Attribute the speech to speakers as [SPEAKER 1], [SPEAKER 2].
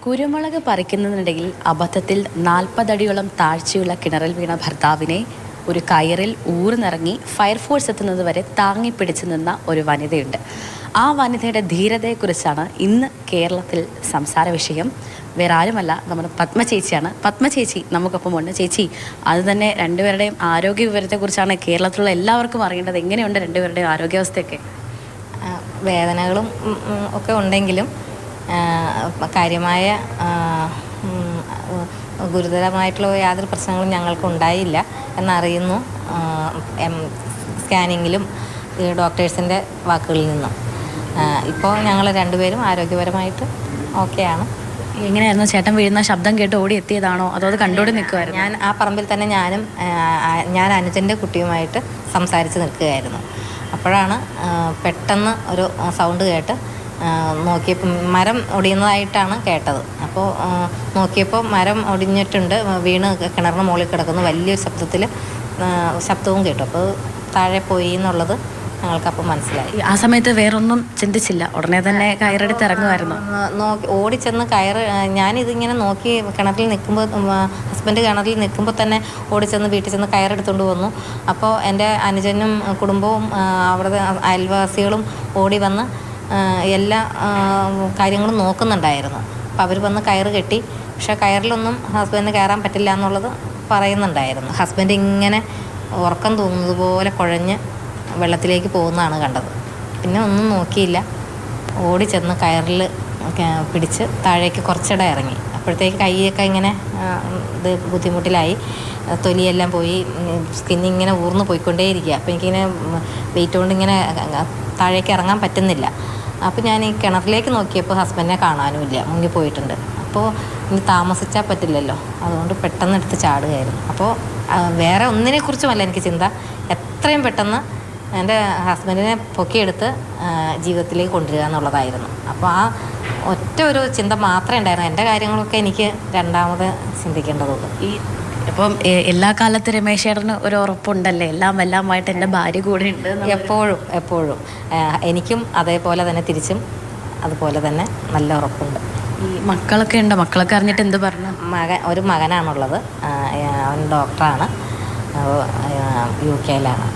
[SPEAKER 1] കുരുമുളക് പറിക്കുന്നതിനിടയിൽ അബദ്ധത്തിൽ 40 അടിയോളം താഴ്ചയുള്ള കിണറിൽ വീണ ഭർത്താവിനെ ഒരു കയറിൽ ഊർന്നിറങ്ങി ഫയർഫോഴ്സ് എത്തുന്നത് വരെ താങ്ങിപ്പിടിച്ചു നിന്ന ഒരു വനിതയുണ്ട്. ആ വനിതയുടെ ധീരതയെക്കുറിച്ചാണ് ഇന്ന് കേരളത്തിൽ സംസാര വിഷയം. വേറെ ആരുമല്ല, നമ്മുടെ പത്മ ചേച്ചിയാണ്. പത്മ ചേച്ചി നമുക്കൊപ്പം ഉണ്ട്. ചേച്ചി, അത് തന്നെ രണ്ടുപേരുടെയും ആരോഗ്യ വിവരത്തെക്കുറിച്ചാണ് കേരളത്തിലുള്ള എല്ലാവർക്കും അറിയേണ്ടത്. എങ്ങനെയുണ്ട് രണ്ടുപേരുടെയും ആരോഗ്യാവസ്ഥയൊക്കെ?
[SPEAKER 2] വേദനകളും ഒക്കെ ഉണ്ടെങ്കിലും കാര്യമായ ഗുരുതരമായിട്ടുള്ള യാതൊരു പ്രശ്നങ്ങളും ഞങ്ങൾക്ക് ഉണ്ടായില്ല എന്നറിയുന്നു സ്കാനിങ്ങിലും ഡോക്ടേഴ്സിൻ്റെ വാക്കുകളിൽ നിന്നും. ഇപ്പോൾ ഞങ്ങൾ രണ്ടുപേരും ആരോഗ്യപരമായിട്ട് ഓക്കെയാണ്.
[SPEAKER 1] എങ്ങനെയായിരുന്നു ചേട്ടൻ വീഴുന്ന ശബ്ദം കേട്ട് ഓടി എത്തിയതാണോ അതോ അത് കണ്ടോടി നിൽക്കുമായിരുന്നു?
[SPEAKER 2] ഞാൻ ആ പറമ്പിൽ തന്നെ ഞാൻ അനുജൻ്റെ കുട്ടിയുമായിട്ട് സംസാരിച്ച് നിൽക്കുകയായിരുന്നു. അപ്പോഴാണ് പെട്ടെന്ന് ഒരു സൗണ്ട് കേട്ട് നോക്കിയപ്പോൾ മരം ഒടിയുന്നതായിട്ടാണ് കേട്ടത്. അപ്പോൾ നോക്കിയപ്പോൾ മരം ഒടിഞ്ഞിട്ടുണ്ട്, വീണ് കിണറിന് മുകളിൽ കിടക്കുന്നു. വലിയൊരു ശബ്ദവും കേട്ടു. അപ്പോൾ താഴെ പോയി എന്നുള്ളത് ഞങ്ങൾക്കപ്പോൾ മനസ്സിലായി.
[SPEAKER 1] ആ സമയത്ത് വേറൊന്നും ചിന്തിച്ചില്ല, ഉടനെ തന്നെ കയറെടുത്ത് ഇറങ്ങുമായിരുന്നു?
[SPEAKER 2] ഓടിച്ചെന്ന് ഞാനിതിങ്ങനെ നോക്കി കിണറിൽ നിൽക്കുമ്പോൾ, ഹസ്ബൻഡ് കിണറിൽ നിൽക്കുമ്പോൾ തന്നെ ഓടിച്ചെന്ന് വീട്ടിൽ ചെന്ന് കയറെടുത്തുകൊണ്ട് വന്നു. അപ്പോൾ എൻ്റെ അനുജനും കുടുംബവും അവിടുത്തെ അയൽവാസികളും ഓടി വന്ന് എല്ലാ കാര്യങ്ങളും നോക്കുന്നുണ്ടായിരുന്നു. അപ്പോൾ അവർ വന്ന് കയറ് കെട്ടി. പക്ഷേ കയറിലൊന്നും ഹസ്ബൻഡിന് കയറാൻ പറ്റില്ല എന്നുള്ളത് പറയുന്നുണ്ടായിരുന്നു. ഹസ്ബൻഡ് ഇങ്ങനെ ഉറക്കം തൂങ്ങുന്നത് പോലെ കുഴഞ്ഞ് വെള്ളത്തിലേക്ക് പോകുന്നതാണ് കണ്ടത്. പിന്നെ ഒന്നും നോക്കിയില്ല, ഓടി ചെന്ന് കയറിൽ പിടിച്ച് താഴേക്ക് കുറച്ചിടെ ഇറങ്ങി. അപ്പോഴത്തേക്ക് കൈയൊക്കെ ഇങ്ങനെ ബുദ്ധിമുട്ടിലായി, തൊലിയെല്ലാം പോയി, സ്കിന്നിങ്ങനെ ഊർന്ന് പോയിക്കൊണ്ടേയിരിക്കുക. അപ്പോൾ എനിക്കിങ്ങനെ വെയിറ്റ് കൊണ്ട് ഇങ്ങനെ താഴേക്ക് ഇറങ്ങാൻ പറ്റുന്നില്ല. അപ്പോൾ ഞാൻ ഈ കിണറിലേക്ക് നോക്കിയപ്പോൾ ഹസ്ബൻഡിനെ കാണാനുമില്ല, മുങ്ങിപ്പോയിട്ടുണ്ട്. അപ്പോൾ ഇനി താമസിച്ചാൽ പറ്റില്ലല്ലോ, അതുകൊണ്ട് പെട്ടെന്ന് എടുത്ത് ചാടുകയായിരുന്നു. അപ്പോൾ വേറെ ഒന്നിനെക്കുറിച്ചുമല്ല എനിക്ക് ചിന്ത, എത്രയും പെട്ടെന്ന് എൻ്റെ ഹസ്ബൻഡിനെ പൊക്കിയെടുത്ത് ജീവിതത്തിലേക്ക് കൊണ്ടുവരിക എന്നുള്ളതായിരുന്നു. അപ്പോൾ ആ ഒറ്റ ഒരു ചിന്ത മാത്രമേ ഉണ്ടായിരുന്നു. എൻ്റെ കാര്യങ്ങളൊക്കെ എനിക്ക് രണ്ടാമത് ചിന്തിക്കേണ്ടതുള്ളൂ.
[SPEAKER 1] ഇപ്പം എല്ലാ കാലത്തും രമേശ് ചേട്ടന് ഒരു ഉറപ്പുണ്ടല്ലേ, എല്ലാമായിട്ട് എൻ്റെ ഭാര്യ കൂടെ ഉണ്ട്?
[SPEAKER 2] എപ്പോഴും എനിക്കും അതേപോലെ തന്നെ തിരിച്ചും അതുപോലെ തന്നെ നല്ല ഉറപ്പുണ്ട്.
[SPEAKER 1] ഈ മക്കളൊക്കെ ഉണ്ടോ? മക്കളൊക്കെ അറിഞ്ഞിട്ട് എന്ത് പറഞ്ഞു?
[SPEAKER 2] ഒരു മകനാണുള്ളത്, അവൻ ഡോക്ടറാണ്, UK-യിലാണ്.